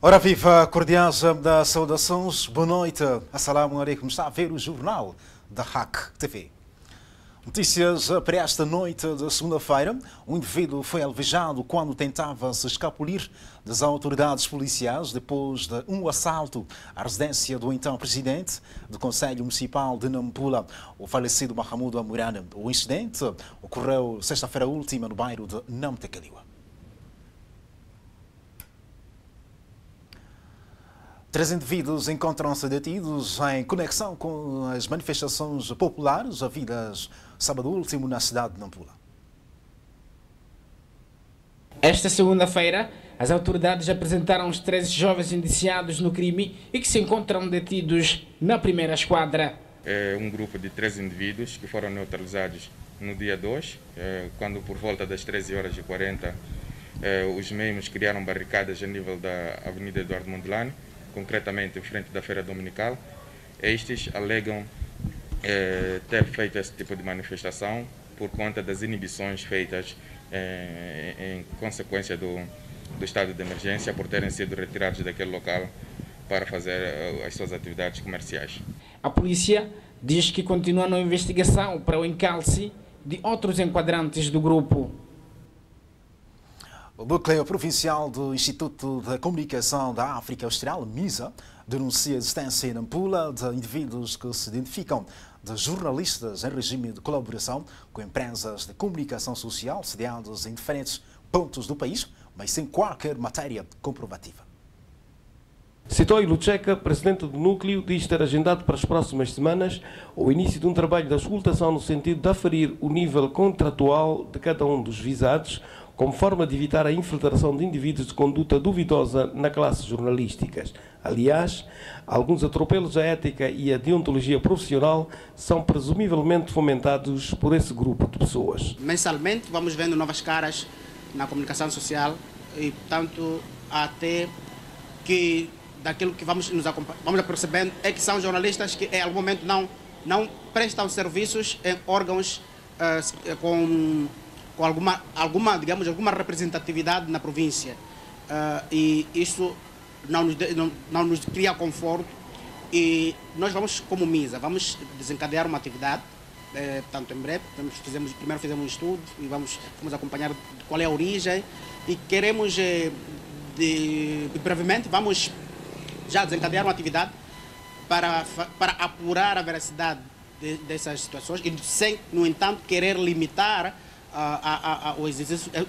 Ora viva, cordiais da saudações, boa noite, assalamu alaikum, está a ver o jornal da RAC TV. Notícias para esta noite de segunda-feira. Um indivíduo foi alvejado quando tentava se escapulir das autoridades policiais depois de um assalto à residência do então presidente do Conselho Municipal de Nampula, o falecido Mahamudu Amurana. O incidente ocorreu sexta-feira última no bairro de Namtekeliwa. 3 indivíduos encontram-se detidos em conexão com as manifestações populares havidas sábado último na cidade de Nampula. Esta segunda-feira, as autoridades apresentaram os 13 jovens indiciados no crime e que se encontram detidos na primeira esquadra. É um grupo de 13 indivíduos que foram neutralizados no dia 2, quando por volta das 13h40 os mesmos criaram barricadas a nível da Avenida Eduardo Mondlane, concretamente em frente da Feira Dominical. Estes alegam ter feito esse tipo de manifestação por conta das inibições feitas em consequência do estado de emergência, por terem sido retirados daquele local para fazer as suas atividades comerciais. A polícia diz que continua na investigação para o encalce de outros enquadrantes do grupo. O Núcleo Provincial do Instituto de Comunicação da África Austral, MISA, denuncia a existência em Nampula de indivíduos que se identificam de jornalistas em regime de colaboração com empresas de comunicação social sediadas em diferentes pontos do país, mas sem qualquer matéria comprovativa. Sitoi Lucheca, presidente do núcleo, diz ter agendado para as próximas semanas o início de um trabalho de auscultação no sentido de aferir o nível contratual de cada um dos visados, como forma de evitar a infiltração de indivíduos de conduta duvidosa na classe jornalísticas. Aliás, alguns atropelos à ética e à deontologia profissional são presumivelmente fomentados por esse grupo de pessoas. Mensalmente vamos vendo novas caras na comunicação social e, portanto, até que daquilo que vamos percebendo é que são jornalistas que em algum momento não prestam serviços em órgãos com alguma representatividade na província. E isso não nos cria conforto, e nós vamos, como MISA, vamos desencadear uma atividade, portanto, em breve. Primeiro fizemos um estudo e vamos acompanhar qual é a origem, e queremos, brevemente, vamos já desencadear uma atividade para apurar a veracidade dessas situações e, sem, no entanto, querer limitar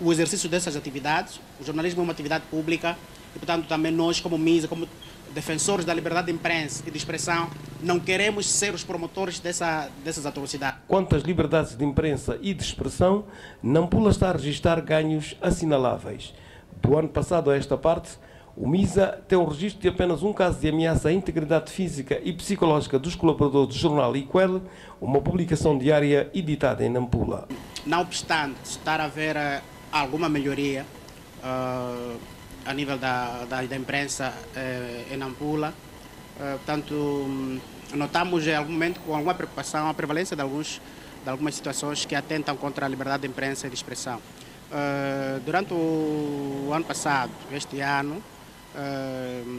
o exercício dessas atividades. O jornalismo é uma atividade pública e, portanto, também nós, como MISA, como defensores da liberdade de imprensa e de expressão, não queremos ser os promotores dessas atrocidades. Quanto às liberdades de imprensa e de expressão, Nampula está a registrar ganhos assinaláveis. Do ano passado a esta parte, o MISA tem um registro de apenas um caso de ameaça à integridade física e psicológica dos colaboradores do jornal Iquel, uma publicação diária editada em Nampula. Não obstante estar a haver alguma melhoria a nível da imprensa em Nampula, portanto, notamos em algum momento com alguma preocupação a prevalência de algumas situações que atentam contra a liberdade de imprensa e de expressão. Durante o ano passado, este ano,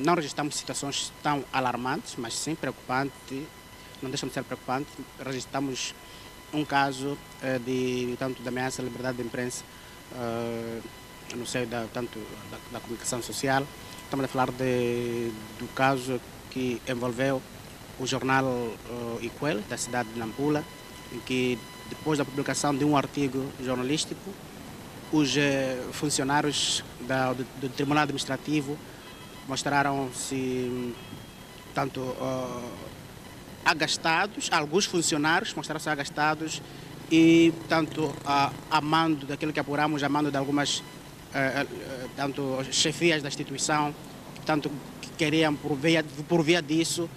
não registramos situações tão alarmantes, mas sim preocupantes, não deixam de ser preocupantes. Registramos um caso de ameaça à liberdade de imprensa no seio da comunicação social. Estamos a falar do caso que envolveu o jornal Iquel, da cidade de Nampula, em que, depois da publicação de um artigo jornalístico, os funcionários do Tribunal Administrativo mostraram-se agastados, alguns funcionários mostraram-se agastados e, portanto, a mando daquilo que apuramos, a mando de algumas chefias da instituição, portanto, que queriam, por via disso,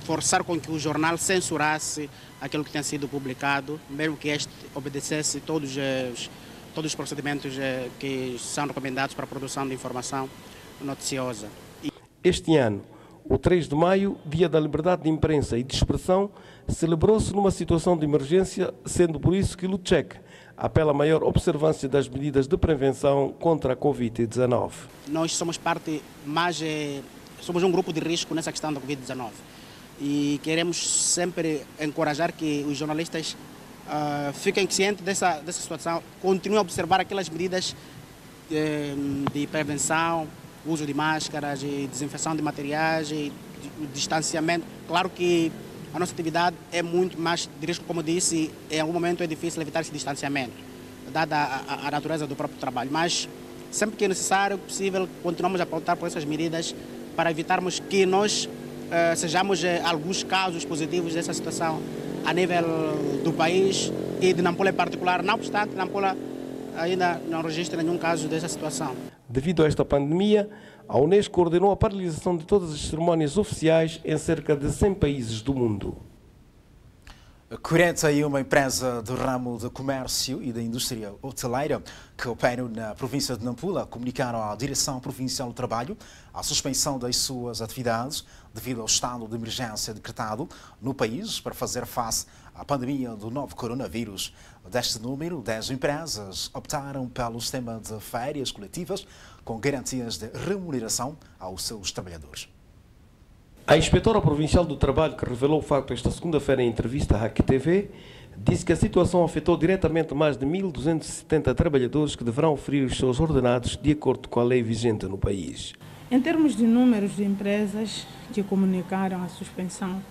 forçar com que o jornal censurasse aquilo que tinha sido publicado, mesmo que este obedecesse todos os procedimentos que são recomendados para a produção de informação noticiosa. Este ano, o 3 de maio, Dia da Liberdade de Imprensa e de Expressão, celebrou-se numa situação de emergência, sendo por isso que Luchek apela a maior observância das medidas de prevenção contra a Covid-19. Nós somos somos um grupo de risco nessa questão da Covid-19 e queremos sempre encorajar que os jornalistas fiquem cientes dessa situação, continuem a observar aquelas medidas de prevenção, uso de máscaras, de desinfecção de materiais, de distanciamento. Claro que a nossa atividade é muito mais de risco, como disse, em algum momento é difícil evitar esse distanciamento, dada a natureza do próprio trabalho, mas sempre que é necessário, possível, continuamos a apontar por essas medidas para evitarmos que nós sejamos alguns casos positivos dessa situação a nível do país e de Nampula em particular. Não obstante, Nampula ainda não registra nenhum caso dessa situação. Devido a esta pandemia, a Unesco ordenou a paralisação de todas as cerimónias oficiais em cerca de 100 países do mundo. 41 empresas do ramo do comércio e da indústria hoteleira que operam na província de Nampula comunicaram à Direção Provincial do Trabalho a suspensão das suas atividades devido ao estado de emergência decretado no país para fazer face à pandemia do novo coronavírus. Deste número, 10 empresas optaram pelo sistema de férias coletivas com garantias de remuneração aos seus trabalhadores. A inspetora provincial do trabalho, que revelou o facto esta segunda-feira em entrevista à RAC TV, disse que a situação afetou diretamente mais de 1.270 trabalhadores que deverão oferir os seus ordenados de acordo com a lei vigente no país. Em termos de números de empresas que comunicaram a suspensão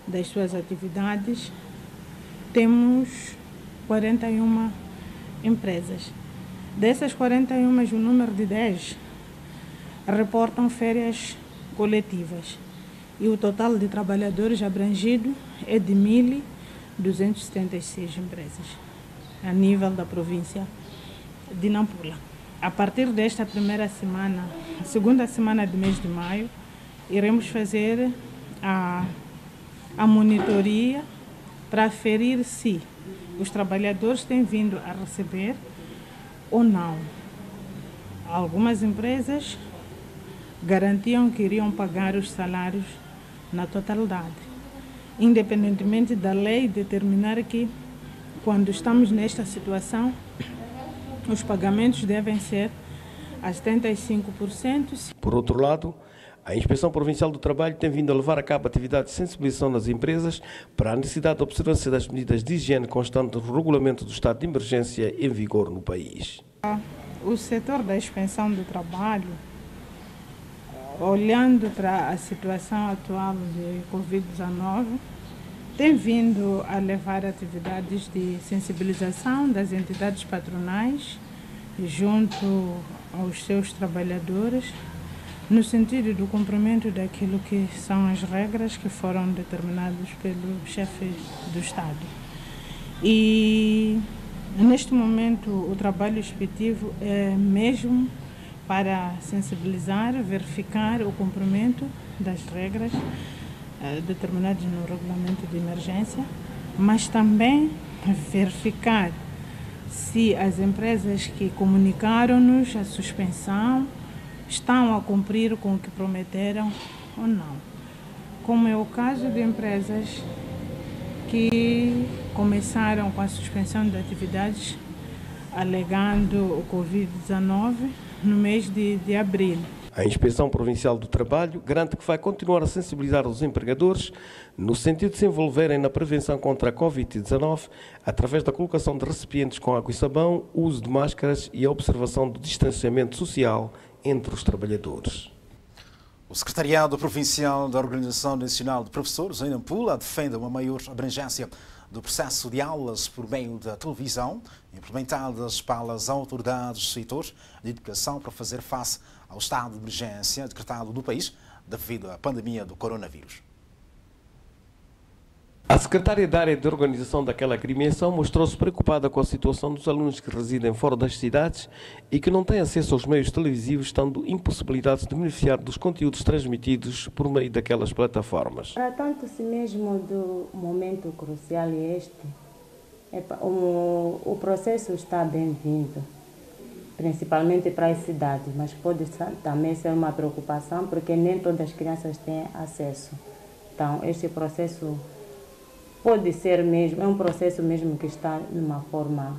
das suas atividades, temos 41 empresas. Dessas 41, o número de 10 reportam férias coletivas. E o total de trabalhadores abrangido é de 1.276 empresas, a nível da província de Nampula. A partir desta primeira semana, a segunda semana do mês de maio, iremos fazer a monitoria para aferir se os trabalhadores têm vindo a receber ou não. Algumas empresas garantiam que iriam pagar os salários na totalidade, independentemente da lei determinar que, quando estamos nesta situação, os pagamentos devem ser a 75%. Por outro lado, a Inspeção Provincial do Trabalho tem vindo a levar a cabo atividade de sensibilização nas empresas para a necessidade de observância das medidas de higiene constante do regulamento do estado de emergência em vigor no país. O setor da inspeção do trabalho, olhando para a situação atual de Covid-19, tem vindo a levar atividades de sensibilização das entidades patronais junto aos seus trabalhadores, no sentido do cumprimento daquilo que são as regras que foram determinadas pelo chefe do Estado. E, neste momento, o trabalho expeditivo é mesmo para sensibilizar, verificar o cumprimento das regras determinadas no regulamento de emergência, mas também verificar se as empresas que comunicaram-nos a suspensão estão a cumprir com o que prometeram ou não. Como é o caso de empresas que começaram com a suspensão de atividades alegando o Covid-19 no mês de abril. A Inspeção Provincial do Trabalho garante que vai continuar a sensibilizar os empregadores no sentido de se envolverem na prevenção contra a Covid-19 através da colocação de recipientes com água e sabão, o uso de máscaras e a observação do distanciamento social entre os trabalhadores. O Secretariado Provincial da Organização Nacional de Professores, em Nampula, defende uma maior abrangência do processo de aulas por meio da televisão, implementadas pelas autoridades do setor de educação para fazer face ao estado de emergência decretado no país devido à pandemia do coronavírus. A secretária da área de organização daquela agremiação mostrou-se preocupada com a situação dos alunos que residem fora das cidades e que não têm acesso aos meios televisivos, estando impossibilitados de beneficiar dos conteúdos transmitidos por meio daquelas plataformas. Tratando-se mesmo do momento crucial este, o processo está bem-vindo, principalmente para as cidades, mas pode também ser uma preocupação porque nem todas as crianças têm acesso. Então, este processo pode ser mesmo, é um processo mesmo que está numa forma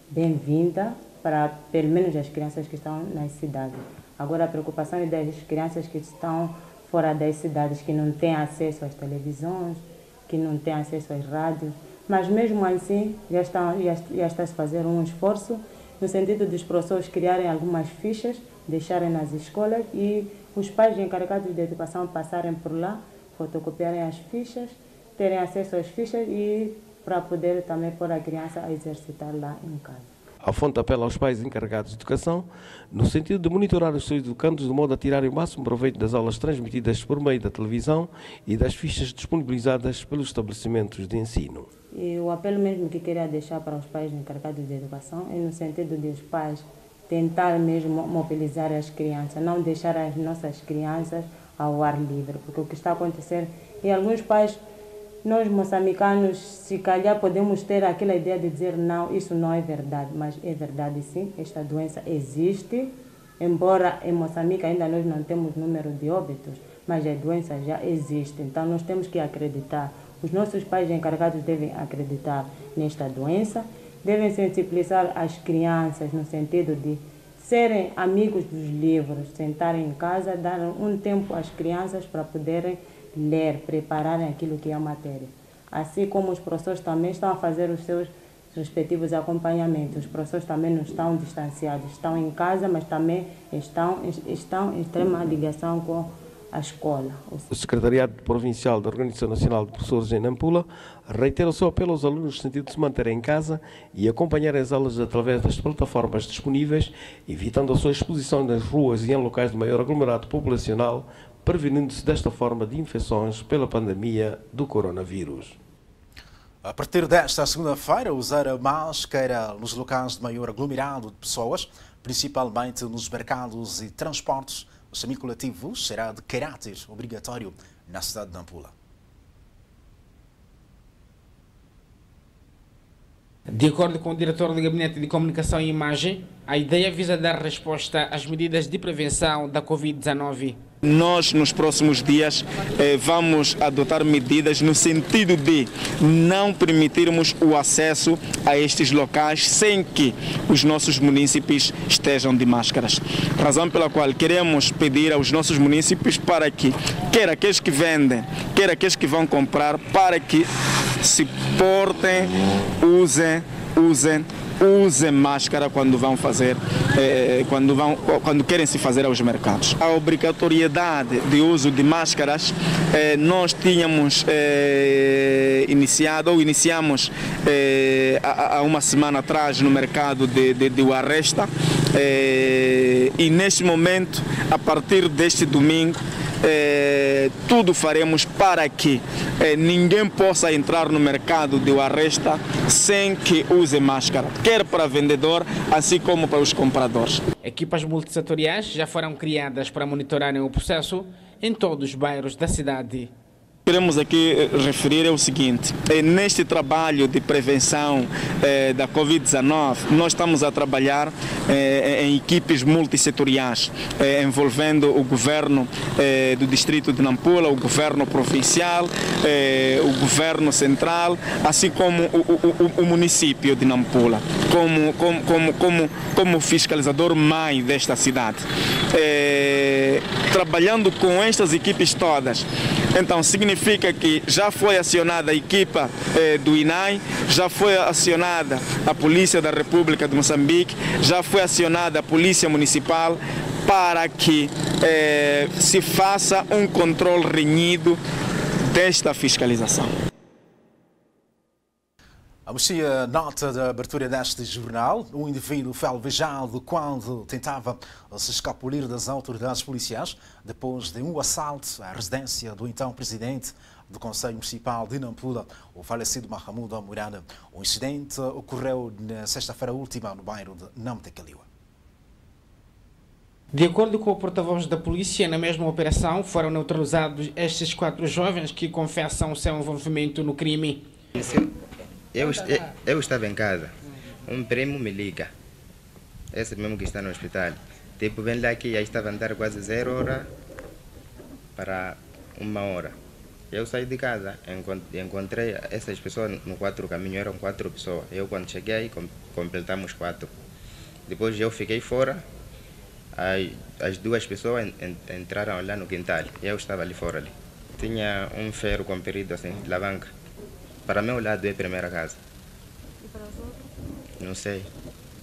bem-vinda para, pelo menos, as crianças que estão nas cidades. Agora, a preocupação é das crianças que estão fora das cidades, que não têm acesso às televisões, que não têm acesso às rádios, mas mesmo assim já está a fazer um esforço no sentido dos professores criarem algumas fichas, deixarem nas escolas e os pais encarregados de educação passarem por lá, fotocopiarem as fichas, terem acesso às fichas e para poder também pôr a criança a exercitar lá em casa. A fonte apela aos pais encarregados de educação no sentido de monitorar os seus educandos de modo a tirarem o máximo proveito das aulas transmitidas por meio da televisão e das fichas disponibilizadas pelos estabelecimentos de ensino. E o apelo mesmo que queria deixar para os pais encarregados de educação é no sentido de os pais tentar mesmo mobilizar as crianças, não deixar as nossas crianças ao ar livre, porque o que está a acontecer, e alguns pais, nós moçambicanos, se calhar podemos ter aquela ideia de dizer não, isso não é verdade, mas é verdade sim, esta doença existe, embora em Moçambique ainda nós não temos número de óbitos, mas a doença já existe, então nós temos que acreditar. Os nossos pais encarregados devem acreditar nesta doença, devem sensibilizar as crianças no sentido de serem amigos dos livros, sentarem em casa, dar um tempo às crianças para poderem ler, prepararem aquilo que é a matéria. Assim como os professores também estão a fazer os seus respectivos acompanhamentos. Os professores também não estão distanciados, estão em casa, mas também estão em extrema ligação com a escola. O Secretariado Provincial da Organização Nacional de Professores em Nampula reitera o seu apelo aos alunos no sentido de se manterem em casa e acompanhar as aulas através das plataformas disponíveis, evitando a sua exposição nas ruas e em locais de maior aglomerado populacional, prevenindo-se desta forma de infecções pela pandemia do coronavírus. A partir desta segunda-feira, usar a máscara nos locais de maior aglomerado de pessoas, principalmente nos mercados e transportes semi-coletivos, será de caráter obrigatório na cidade de Nampula. De acordo com o diretor do Gabinete de Comunicação e Imagem, a ideia visa dar resposta às medidas de prevenção da Covid-19. Nós, nos próximos dias, vamos adotar medidas no sentido de não permitirmos o acesso a estes locais sem que os nossos munícipes estejam de máscaras. Razão pela qual queremos pedir aos nossos munícipes para que, quer aqueles que vendem, quer aqueles que vão comprar, para que se portem, usem máscara quando vão fazer, quando querem se fazer aos mercados. A obrigatoriedade de uso de máscaras nós tínhamos iniciamos há uma semana atrás no mercado de Uarresta e neste momento, a partir deste domingo, tudo faremos para que ninguém possa entrar no mercado de Uarresta sem que use máscara, quer para vendedor, assim como para os compradores. Equipas multissetoriais já foram criadas para monitorarem o processo em todos os bairros da cidade. Queremos aqui referir o seguinte: neste trabalho de prevenção da Covid-19, nós estamos a trabalhar em equipes multissetoriais, envolvendo o governo do distrito de Nampula, o governo provincial, o governo central, assim como o município de Nampula, como fiscalizador-mãe desta cidade. Trabalhando com estas equipes todas, então significa que já foi acionada a equipa do INAI, já foi acionada a Polícia da República de Moçambique, já foi acionada a Polícia Municipal para que se faça um controle renhido desta fiscalização. A nota da abertura deste jornal: um indivíduo foi alvejado quando tentava se escapulir das autoridades policiais depois de um assalto à residência do então presidente do Conselho Municipal de Nampula, o falecido Mahamudu Amurana. O incidente ocorreu na sexta-feira última no bairro de Namtekeliwa. De acordo com o porta-voz da polícia, na mesma operação foram neutralizados estes 4 jovens que confessam o seu envolvimento no crime. Eu estava em casa, um primo me liga, esse mesmo que está no hospital. Tipo, vem lá que já estava a andar quase 0 horas para 1 hora. Eu saí de casa, encontrei essas pessoas no 4 caminho, eram 4 pessoas. Eu quando cheguei aí, completamos 4. Depois eu fiquei fora, as 2 pessoas entraram lá no quintal, eu estava ali fora. Ali. Tinha um ferro comprido assim, de alavanca. Para meu lado é a primeira casa. E para os outros? Não sei.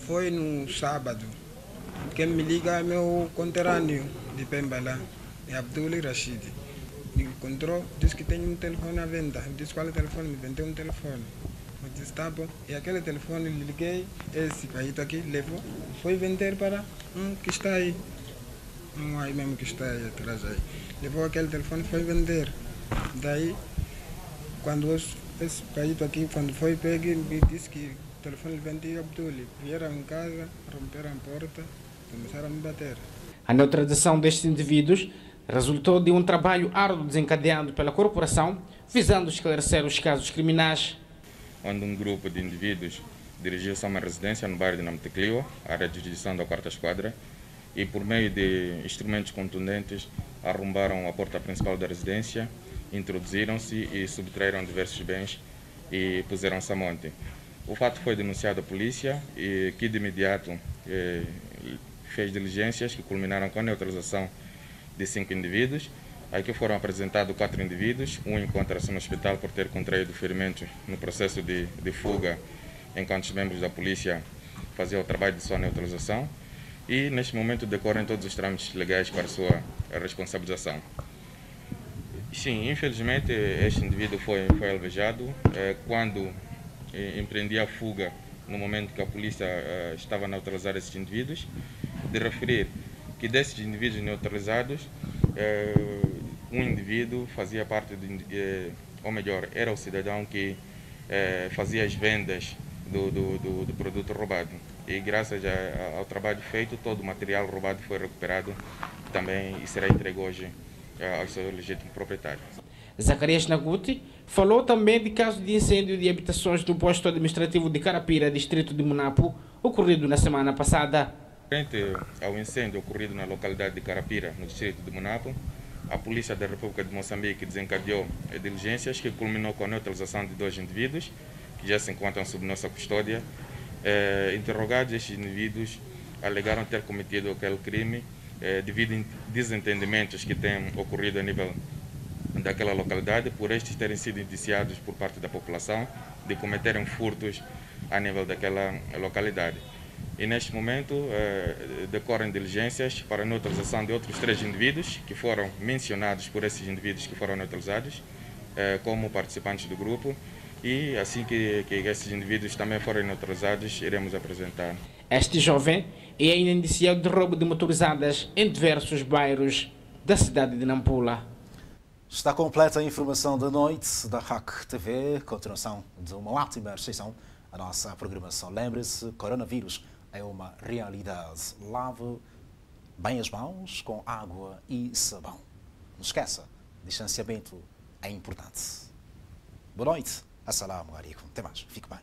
Foi no sábado. Quem me liga é meu conterrâneo de Pemba lá, é Abdul Rashid. Me encontrou, disse que tem um telefone à venda. Eu disse qual é o telefone, me vendeu um telefone. Eu disse tá bom. E aquele telefone liguei, esse país aqui levou, foi vender para que está aí. Aí mesmo que está aí atrás aí. Levou aquele telefone e foi vender. Daí, quando esse país aqui, quando foi pegue, me disse que o telefone vendia Abdul. Vieram em casa, romperam a porta, começaram a me bater. A neutralização destes indivíduos resultou de um trabalho árduo desencadeado pela corporação, visando esclarecer os casos criminais. Onde um grupo de indivíduos dirigiu-se a uma residência no bairro de Namteclio, área de jurisdição da 4ª Esquadra, e por meio de instrumentos contundentes arrombaram a porta principal da residência, introduziram-se e subtraíram diversos bens e puseram-se a monte. O fato foi denunciado à polícia, e que de imediato fez diligências que culminaram com a neutralização de 5 indivíduos. Aqui foram apresentados 4 indivíduos, um encontra-se no hospital por ter contraído ferimentos no processo de fuga, enquanto os membros da polícia faziam o trabalho de sua neutralização, e neste momento decorrem todos os trâmites legais para a sua responsabilização. Sim, infelizmente este indivíduo foi alvejado quando empreendia a fuga no momento que a polícia estava a neutralizar esses indivíduos. De referir que desses indivíduos neutralizados, um indivíduo fazia parte ou melhor, era o cidadão que fazia as vendas do produto roubado. E graças ao trabalho feito, todo o material roubado foi recuperado também e será entregue hoje ao seu legítimo proprietário. Zacarias Naguti falou também de caso de incêndio de habitações do posto administrativo de Carapira, distrito de Munapo, ocorrido na semana passada. Frente ao incêndio ocorrido na localidade de Carapira, no distrito de Munapo, a Polícia da República de Moçambique desencadeou diligências que culminou com a neutralização de 2 indivíduos que já se encontram sob nossa custódia. Interrogados, estes indivíduos alegaram ter cometido aquele crime devido a desentendimentos que têm ocorrido a nível daquela localidade, por estes terem sido indiciados por parte da população de cometerem furtos a nível daquela localidade. E neste momento decorrem diligências para a neutralização de outros 3 indivíduos que foram mencionados por esses indivíduos que foram neutralizados como participantes do grupo, e assim que esses indivíduos também forem neutralizados, iremos apresentar. Este jovem é ainda indiciado de roubo de motorizadas em diversos bairros da cidade de Nampula. Está completa a informação da noite da RAC TV, continuação de uma ótima recepção à nossa programação. Lembre-se, coronavírus é uma realidade. Lave bem as mãos com água e sabão. Não esqueça, distanciamento é importante. Boa noite. Assalamu alaikum. Até mais. Fique bem.